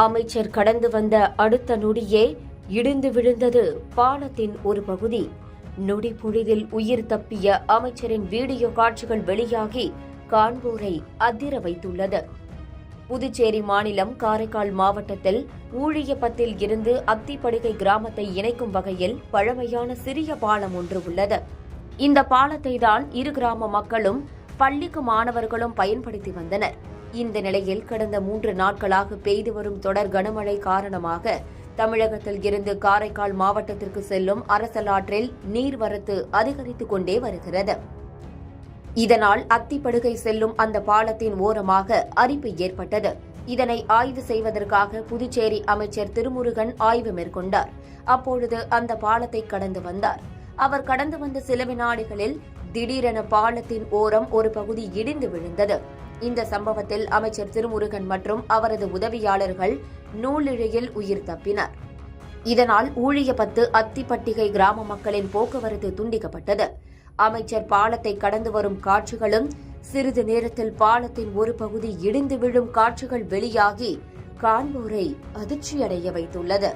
அமைச்சர் கடந்து வந்த அடுத்த நொடியே இடிந்து விழுந்தது பாலத்தின் ஒரு பகுதி. நொடி பொழுதில் உயிர் தப்பிய அமைச்சரின் வீடியோ காட்சிகள் வெளியாகி காண்போரை அதிர வைத்துள்ளது. புதுச்சேரி மாநிலம் காரைக்கால் மாவட்டத்தில் ஊழியப்பத்தில் இருந்து அத்திப்படுகை கிராமத்தை இணைக்கும் வகையில் பழமையான சிறிய பாலம் ஒன்று உள்ளது. இந்த பாலத்தை தான் இரு கிராம மக்களும் பள்ளிக்கு மாணவர்களும் பயன்படுத்தி வந்தனர். இந்த நிலையில் கடந்த 3 நாட்களாக பெய்து வரும் தொடர் கனமழை காரணமாக தமிழகத்தில் இருந்து காரைக்கால் மாவட்டத்திற்கு செல்லும் அரசலாற்றில் நீர்வரத்து அதிகரித்துக் கொண்டே வருகிறது. இதனால் அத்திப்படுகை செல்லும் அந்த பாலத்தின் ஓரமாக அரிப்பு ஏற்பட்டது. இதனை ஆய்வு செய்வதற்காக புதுச்சேரி அமைச்சர் திருமுருகன் ஆய்வு மேற்கொண்டார். அப்பொழுது அந்த பாலத்தை கடந்து வந்தார். அவர் கடந்து வந்த சில வினாடிகளில் திடீரென பாலத்தின் ஓரம் ஒரு பகுதி இடிந்து விழுந்தது. இந்த சம்பவத்தில் அமைச்சர் திருமுருகன் மற்றும் அவரது உதவியாளர்கள் நூலிழையில் உயிர் தப்பினர். இதனால் ஊழியப்பத்து அத்திப்பட்டிகை கிராம மக்களின் போக்குவரத்து துண்டிக்கப்பட்டது. அமைச்சர் பாலத்தை கடந்து வரும் காட்சிகளும் சிறிது நேரத்தில் பாலத்தின் ஒரு பகுதி இடிந்து விழும் காட்சிகள் வெளியாகி காண்போரை அதிர்ச்சியடைய வைத்துள்ளது.